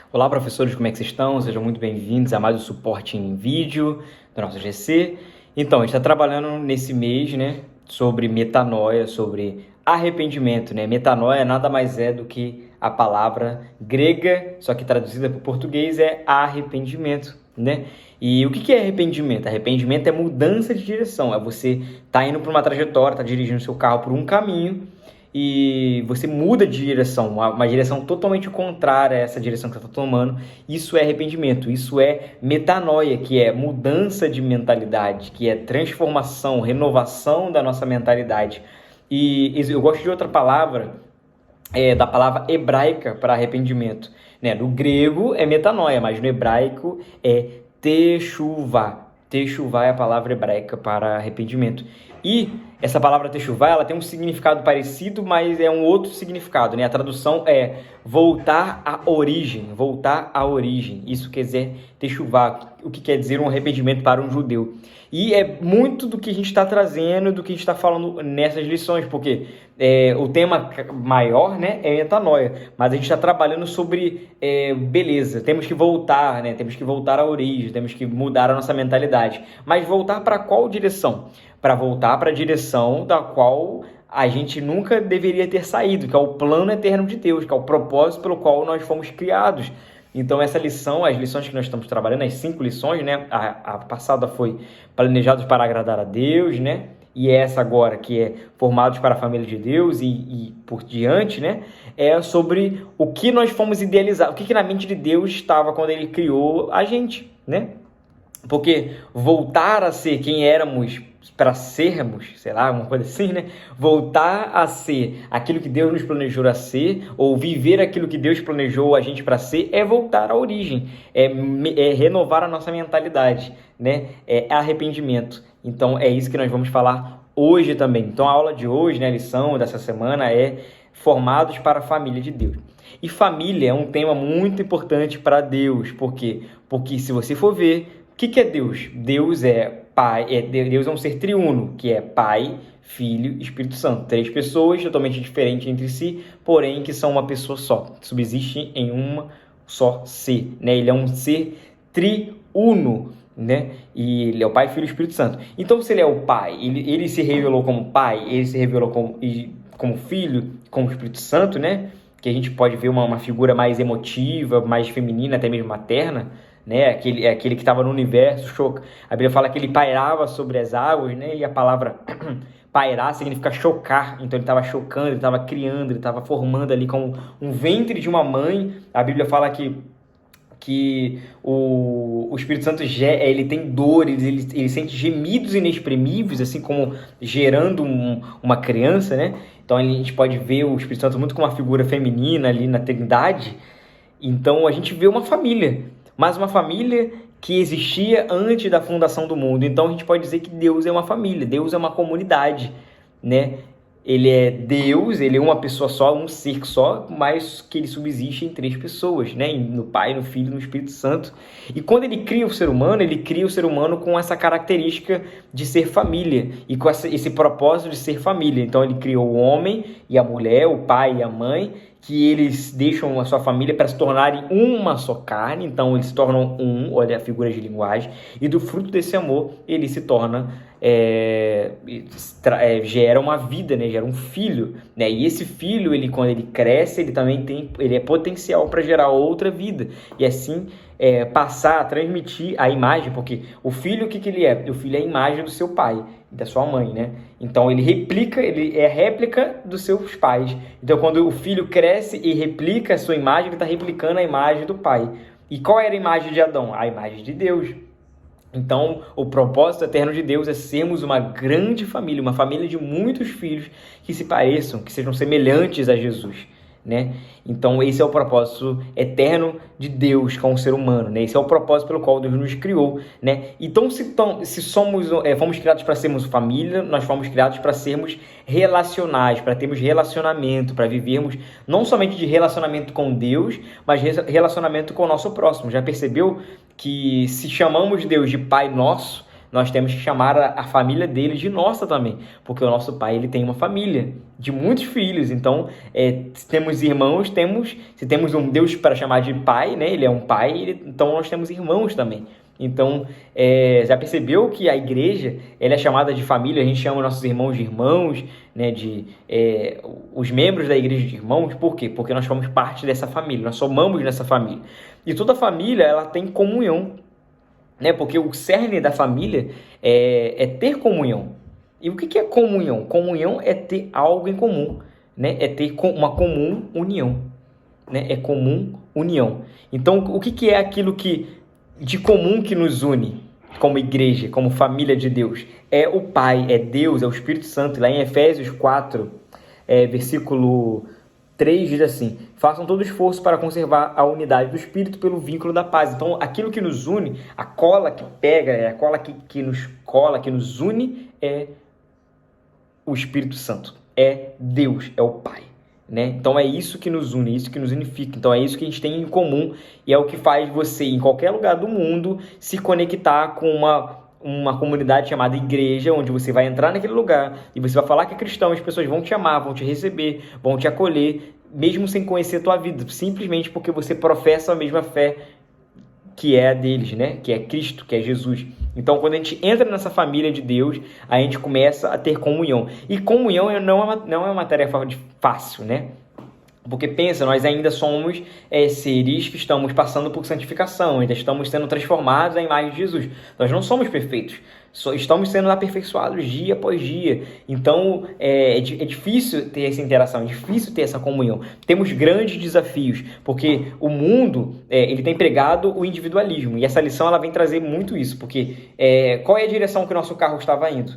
Olá, professores, como é que vocês estão? Sejam muito bem-vindos a mais um suporte em vídeo do nosso GC. Então, a gente está trabalhando nesse mês, sobre metanoia, sobre arrependimento, Metanoia nada mais é do que a palavra grega, só que traduzida para o português é arrependimento, E o que é arrependimento? Arrependimento é mudança de direção, é você tá indo para uma trajetória, tá dirigindo seu carro por um caminho e você muda de direção, uma direção totalmente contrária a essa direção que você está tomando. Isso é arrependimento, isso é metanoia, que é mudança de mentalidade, que é transformação, renovação da nossa mentalidade. E eu gosto de outra palavra, da palavra hebraica para arrependimento. No grego é metanoia, mas no hebraico é teshuvah. Teshuvah é a palavra hebraica para arrependimento. E essa palavra teshuvah, ela tem um significado parecido, mas é um outro significado, A tradução é voltar à origem, voltar à origem. Isso quer dizer teshuvah, o que quer dizer um arrependimento para um judeu. E é muito do que a gente está trazendo, do que a gente está falando nessas lições, porque o tema maior, é metanoia, mas a gente está trabalhando sobre beleza, temos que voltar, temos que voltar à origem, temos que mudar a nossa mentalidade. Mas voltar para qual direção? Para voltar para a direção da qual a gente nunca deveria ter saído, que é o plano eterno de Deus, que é o propósito pelo qual nós fomos criados. Então, essa lição, as lições que nós estamos trabalhando, as 5 lições, a passada foi planejados para agradar a Deus, E essa agora, que é formados para a família de Deus e por diante, É sobre o que nós fomos idealizados, o que na mente de Deus estava quando Ele criou a gente, Porque voltar a ser quem éramos para sermos, sei lá, uma coisa assim, Voltar a ser aquilo que Deus nos planejou a ser, ou viver aquilo que Deus planejou a gente para ser, é voltar à origem, é renovar a nossa mentalidade, É arrependimento. Então, é isso que nós vamos falar hoje também. Então, a aula de hoje, a lição dessa semana é formados para a família de Deus. E família é um tema muito importante para Deus. Por quê? Porque se você for ver, o que é Deus? Deus é Pai, Deus é um ser triuno, que é Pai, Filho e Espírito Santo. 3 pessoas totalmente diferentes entre si, porém que são uma pessoa só. Subsiste em uma só ser, Ele é um ser triuno, E ele é o Pai, Filho e Espírito Santo. Então, se ele é o Pai, ele se revelou como Pai, ele se revelou como Filho, como Espírito Santo, Que a gente pode ver uma figura mais emotiva, mais feminina, até mesmo materna, aquele que estava no universo. A Bíblia fala que ele pairava sobre as águas, E a palavra pairar significa chocar. Então ele estava chocando, ele estava criando, ele estava formando ali como um ventre de uma mãe. A Bíblia fala que o Espírito Santo ele tem dores, ele sente gemidos inexprimíveis, assim como gerando uma criança, Então a gente pode ver o Espírito Santo muito como uma figura feminina ali na Trindade. Então a gente vê uma família, mas uma família que existia antes da fundação do mundo. Então a gente pode dizer que Deus é uma família, Deus é uma comunidade, Ele é Deus, ele é uma pessoa só, um ser só, mas que ele subsiste em 3 pessoas, No Pai, no Filho e no Espírito Santo. E quando ele cria o ser humano, ele cria o ser humano com essa característica de ser família e com esse propósito de ser família. Então ele criou o homem e a mulher, o pai e a mãe, que eles deixam a sua família para se tornarem uma só carne. Então eles se tornam olha a figura de linguagem, e do fruto desse amor ele se torna gera uma vida, gera um filho, E esse filho, quando ele cresce, ele é potencial para gerar outra vida, e assim passar a transmitir a imagem, porque o filho, o que ele é? O filho é a imagem do seu pai, da sua mãe, Então ele é a réplica dos seus pais. Então quando o filho cresce e replica a sua imagem, ele está replicando a imagem do pai. E qual era a imagem de Adão? A imagem de Deus. Então, o propósito eterno de Deus é sermos uma grande família, uma família de muitos filhos que se pareçam, que sejam semelhantes a Jesus, Então, esse é o propósito eterno de Deus com o ser humano, Esse é o propósito pelo qual Deus nos criou, Então, se fomos criados para sermos família, nós fomos criados para sermos relacionais, para termos relacionamento, para vivermos não somente de relacionamento com Deus, mas relacionamento com o nosso próximo. Já percebeu que se chamamos Deus de Pai Nosso, nós temos que chamar a família dele de nossa também, porque o nosso pai ele tem uma família de muitos filhos. Então, se temos irmãos, se temos um Deus para chamar de pai, né? Ele é um pai, então nós temos irmãos também. Então, já percebeu que a igreja ela é chamada de família? A gente chama nossos irmãos de irmãos, né? Os membros da igreja de irmãos. Por quê? Porque nós somos parte dessa família, nós somamos nessa família. E toda família ela tem comunhão, né? Porque o cerne da família é ter comunhão. E o que é comunhão? Comunhão é ter algo em comum, né? É ter uma comum união, né? É comum união. Então, o que é aquilo de comum que nos une como igreja, como família de Deus? É o Pai, é Deus, é o Espírito Santo. Lá em Efésios 4, versículo 3 diz assim: façam todo esforço para conservar a unidade do Espírito pelo vínculo da paz. Então, aquilo que nos une, a cola que pega, a cola que nos cola, que nos une, é o Espírito Santo, é Deus, é o Pai, né? Então é isso que nos une, é isso que nos unifica. Então é isso que a gente tem em comum e é o que faz você, em qualquer lugar do mundo, se conectar com uma comunidade chamada igreja, onde você vai entrar naquele lugar e você vai falar que é cristão, as pessoas vão te amar, vão te receber, vão te acolher, mesmo sem conhecer a tua vida, simplesmente porque você professa a mesma fé que é a deles, né? Que é Cristo, que é Jesus. Então, quando a gente entra nessa família de Deus, a gente começa a ter comunhão. E comunhão não é uma tarefa fácil, né? Porque pensa, nós ainda somos seres que estamos passando por santificação, ainda estamos sendo transformados à imagem de Jesus. Nós não somos perfeitos, estamos sendo aperfeiçoados dia após dia. Então, é difícil ter essa interação, é difícil ter essa comunhão. Temos grandes desafios, porque o mundo ele tem pregado o individualismo, e essa lição ela vem trazer muito isso, porque qual é a direção que o nosso carro estava indo?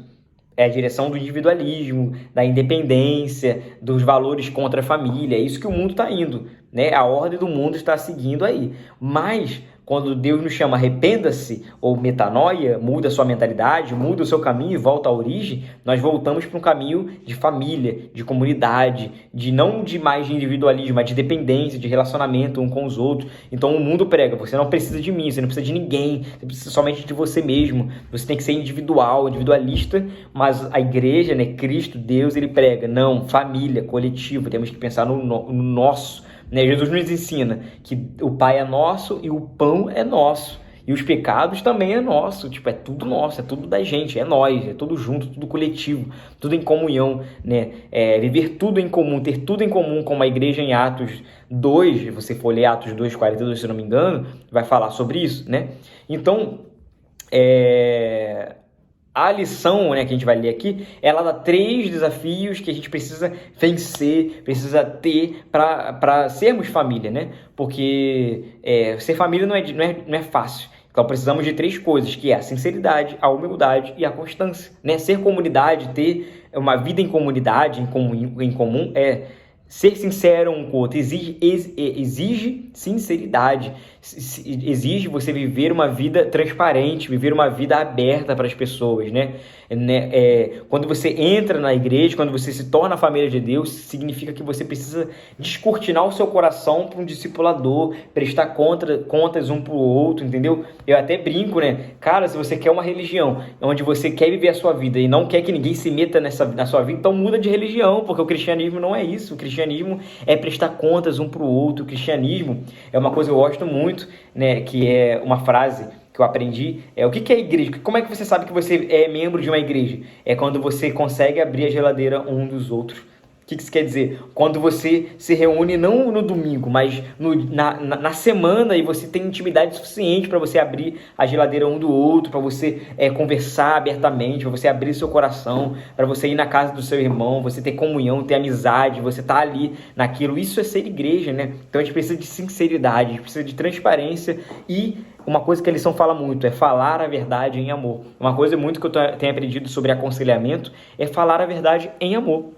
É a direção do individualismo, da independência, dos valores contra a família. É isso que o mundo está indo, né? A ordem do mundo está seguindo aí. Mas, quando Deus nos chama arrependa-se, ou metanoia, muda a sua mentalidade, muda o seu caminho e volta à origem, nós voltamos para um caminho de família, de comunidade, não de mais de individualismo, mas de dependência, de relacionamento um com os outros. Então o mundo prega, você não precisa de mim, você não precisa de ninguém, você precisa somente de você mesmo, você tem que ser individualista, mas a igreja, né, Cristo, Deus, ele prega, não, família, coletivo, temos que pensar no nosso. Né? Jesus nos ensina que o Pai é nosso e o pão é nosso. E os pecados também é nosso. Tipo, é tudo nosso, é tudo da gente, é nós, é tudo junto, tudo coletivo, tudo em comunhão, né? Viver tudo em comum, ter tudo em comum, como a igreja em Atos 2, se você for ler Atos 2, 42, se não me engano, vai falar sobre isso, né? Então, a lição, né, que a gente vai ler aqui, ela dá 3 desafios que a gente precisa vencer, precisa ter para sermos família, né? Porque ser família não é fácil. Então precisamos de 3 coisas, que é a sinceridade, a humildade e a constância, né? Ser comunidade, ter uma vida em comunidade, em comum, ser sincero um com o outro, exige sinceridade, exige você viver uma vida transparente, viver uma vida aberta para as pessoas, né? Quando você entra na igreja, quando você se torna a família de Deus, significa que você precisa descortinar o seu coração para um discipulador, prestar contas um para o outro, entendeu? Eu até brinco, né? Cara, se você quer uma religião onde você quer viver a sua vida e não quer que ninguém se meta na sua vida, então muda de religião, porque o cristianismo não é isso. O cristianismo é prestar contas um para o outro. O cristianismo é uma coisa que eu gosto muito, né? Que é uma frase que eu aprendi. O que é igreja? Como é que você sabe que você é membro de uma igreja? É quando você consegue abrir a geladeira um dos outros. O que isso quer dizer? Quando você se reúne não no domingo, mas na semana, e você tem intimidade suficiente para você abrir a geladeira um do outro, para você conversar abertamente, para você abrir seu coração, para você ir na casa do seu irmão, você ter comunhão, ter amizade, você tá ali naquilo. Isso é ser igreja, né? Então a gente precisa de sinceridade, a gente precisa de transparência e uma coisa que a lição fala muito é falar a verdade em amor. Uma coisa muito que eu tenho aprendido sobre aconselhamento é falar a verdade em amor.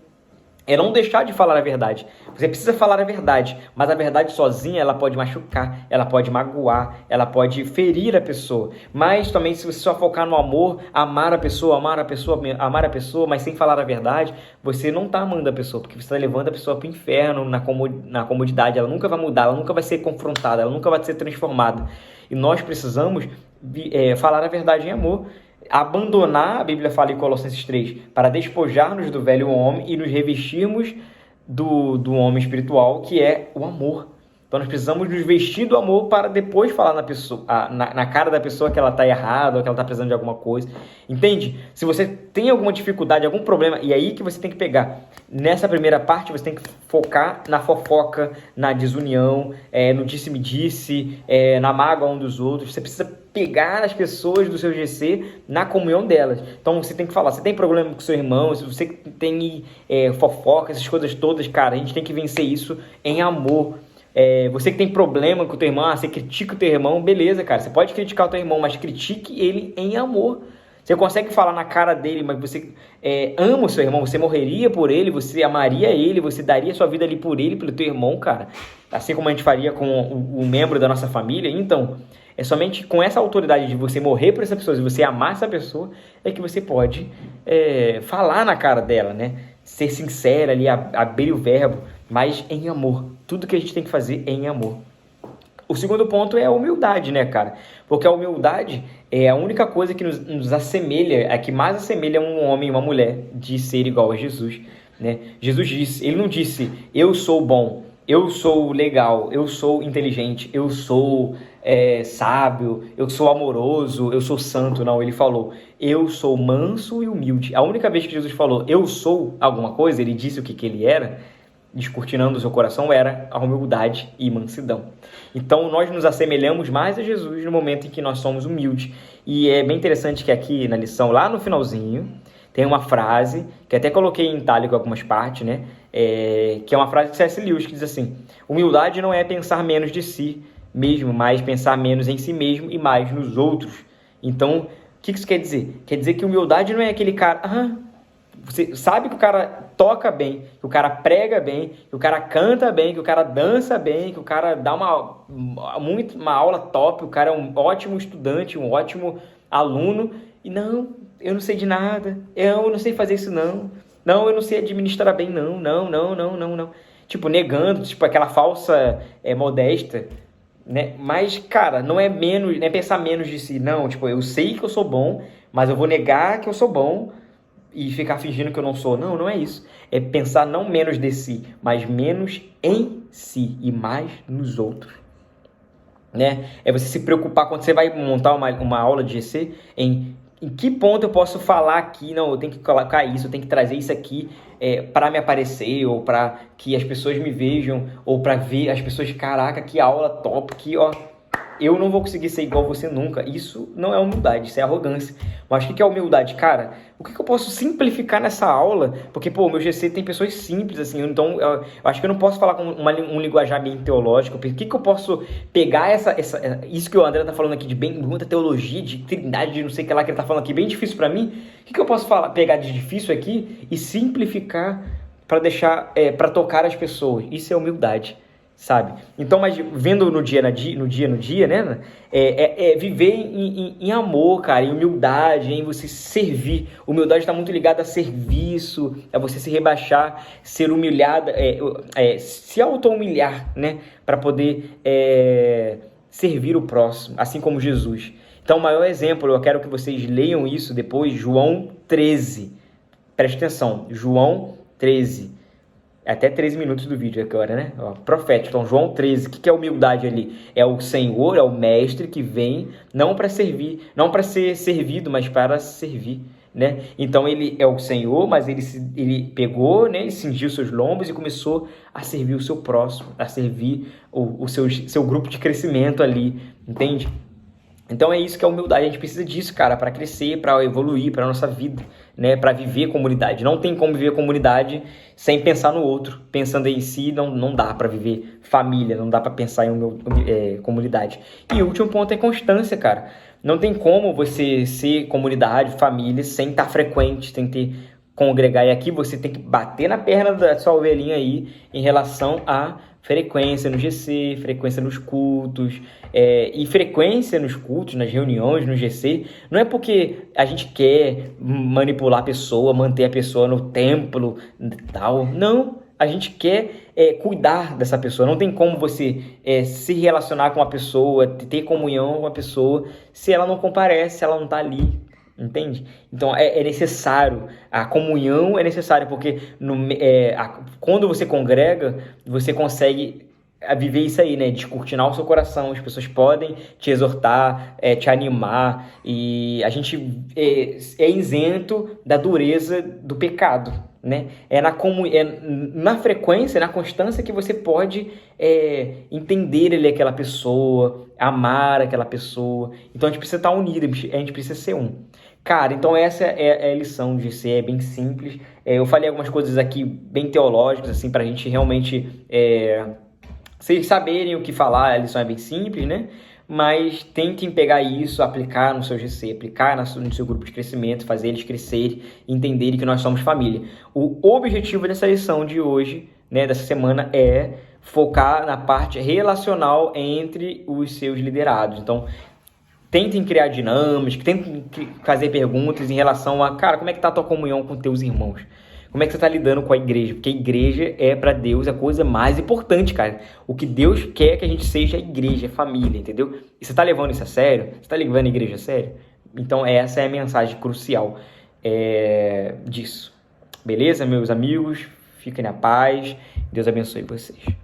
É não deixar de falar a verdade. Você precisa falar a verdade, mas a verdade sozinha ela pode machucar, ela pode magoar, ela pode ferir a pessoa. Mas também se você só focar no amor, amar a pessoa, mas sem falar a verdade, você não está amando a pessoa, porque você está levando a pessoa para o inferno, na comodidade. Ela nunca vai mudar, ela nunca vai ser confrontada, ela nunca vai ser transformada. E nós precisamos falar a verdade em amor. Abandonar, a Bíblia fala em Colossenses 3, para despojar-nos do velho homem e nos revestirmos do homem espiritual, que é o amor. Então nós precisamos nos vestir do amor para depois falar na cara da pessoa que ela está errada ou que ela está precisando de alguma coisa. Entende? Se você tem alguma dificuldade, algum problema, e é aí que você tem que pegar. Nessa primeira parte você tem que focar na fofoca, na desunião, no disse-me-disse, na mágoa um dos outros. Você precisa pegar as pessoas do seu GC na comunhão delas. Então você tem que falar, você tem problema com seu irmão, se você tem fofoca, essas coisas todas, cara, a gente tem que vencer isso em amor. Você que tem problema com o teu irmão, você critica o teu irmão, beleza, cara, você pode criticar o teu irmão, mas critique ele em amor. Você consegue falar na cara dele, mas você ama o seu irmão, você morreria por ele, você amaria ele, você daria sua vida ali por ele, pelo teu irmão, cara, assim como a gente faria com o membro da nossa família. Então, é somente com essa autoridade de você morrer por essa pessoa, de você amar essa pessoa, é que você pode falar na cara dela, né? Ser sincera ali, abrir o verbo, mas em amor. Tudo que a gente tem que fazer é em amor. O segundo ponto é a humildade, né, cara? Porque a humildade é a única coisa que nos assemelha, a que mais assemelha um homem e uma mulher de ser igual a Jesus, né? Jesus disse, ele não disse, eu sou bom, eu sou legal, eu sou inteligente, eu sou sábio, eu sou amoroso, eu sou santo. Não, ele falou, eu sou manso e humilde. A única vez que Jesus falou, eu sou alguma coisa, ele disse o que ele era, descortinando o seu coração, era a humildade e mansidão. Então, nós nos assemelhamos mais a Jesus no momento em que nós somos humildes. E é bem interessante que aqui na lição, lá no finalzinho, tem uma frase, que até coloquei em itálico algumas partes, né? Que é uma frase de C.S. Lewis, que diz assim, humildade não é pensar menos de si mesmo, mas pensar menos em si mesmo e mais nos outros. Então, o que isso quer dizer? Quer dizer que humildade não é aquele cara... Você sabe que o cara toca bem, que o cara prega bem, que o cara canta bem, que o cara dança bem, que o cara dá uma aula top, o cara é um ótimo estudante, um ótimo aluno, e não, eu não sei de nada, eu não sei fazer isso não, eu não sei administrar bem não. Tipo, negando, tipo aquela falsa modesta, né? Mas, cara, não é pensar menos de si, não, tipo, eu sei que eu sou bom, mas eu vou negar que eu sou bom, e ficar fingindo que eu não sou. Não é isso. É pensar não menos de si, mas menos em si e mais nos outros. Né? É você se preocupar quando você vai montar uma aula de GC em que ponto eu posso falar aqui, não, eu tenho que colocar isso, eu tenho que trazer isso aqui para me aparecer, ou para que as pessoas me vejam, ou para ver as pessoas, caraca, que aula top, que ó... Eu não vou conseguir ser igual a você nunca. Isso não é humildade, isso é arrogância. Mas o que é humildade? Cara, o que eu posso simplificar nessa aula? Porque, o meu GC tem pessoas simples, assim, então eu acho que eu não posso falar com um linguajar bem teológico. O que eu posso pegar isso que o André tá falando aqui de muita teologia, de trindade, de não sei o que lá que ele tá falando aqui, bem difícil para mim. O que eu posso pegar de difícil aqui e simplificar para deixar, para tocar as pessoas? Isso é humildade. Sabe? Então, mas vendo no dia, né? Viver em amor, cara, em humildade, em você servir. Humildade está muito ligada a serviço, a você se rebaixar, ser humilhada, se auto-humilhar, né? Para poder servir o próximo, assim como Jesus. Então, o maior exemplo, eu quero que vocês leiam isso depois, João 13. Preste atenção, João 13. Até 13 minutos do vídeo agora, né? Profético. Então, João 13. O que é humildade ali? É o Senhor, é o Mestre que vem não para servir, não para ser servido, mas para servir, né? Então, ele é o Senhor, mas ele pegou, né? Ele cingiu seus lombos e começou a servir o seu próximo, a servir o seu grupo de crescimento ali, entende? Então é isso que é humildade, a gente precisa disso, cara, para crescer, para evoluir, para nossa vida, né, para viver comunidade. Não tem como viver comunidade sem pensar no outro. Pensando em si, não dá para viver família, não dá para pensar em comunidade. E o último ponto é constância, cara. Não tem como você ser comunidade, família, sem estar frequente, sem ter congregar. E aqui você tem que bater na perna da sua ovelhinha aí em relação a frequência no GC, frequência nos cultos, e frequência nos cultos, nas reuniões, no GC, não é porque a gente quer manipular a pessoa, manter a pessoa no templo e tal, não, a gente quer cuidar dessa pessoa. Não tem como você se relacionar com uma pessoa, ter comunhão com uma pessoa, se ela não comparece, se ela não está ali, Entende? Então é necessário, a comunhão é necessária, porque quando você congrega, você consegue viver isso aí, né? Descortinar o seu coração, as pessoas podem te exortar, te animar, e a gente é isento da dureza do pecado, né? Na frequência, na constância que você pode entender ele, aquela pessoa, amar aquela pessoa. Então a gente precisa estar unido, a gente precisa ser um. Cara, então essa é a lição de ser, é bem simples. Eu falei algumas coisas aqui bem teológicas, assim, pra gente realmente vocês saberem o que falar. A lição é bem simples, né? Mas tentem pegar isso, aplicar no seu GC, aplicar no seu grupo de crescimento, fazer eles crescerem, entenderem que nós somos família. O objetivo dessa lição de hoje, né, dessa semana, é focar na parte relacional entre os seus liderados. Então, tentem criar dinâmicas, tentem fazer perguntas em relação a, cara, como é que tá a tua comunhão com teus irmãos? Como é que você tá lidando com a igreja? Porque a igreja é para Deus a coisa mais importante, cara. O que Deus quer que a gente seja é igreja, é família, entendeu? E você tá levando isso a sério? Você tá levando a igreja a sério? Então essa é a mensagem crucial disso. Beleza, meus amigos? Fiquem na paz. Deus abençoe vocês.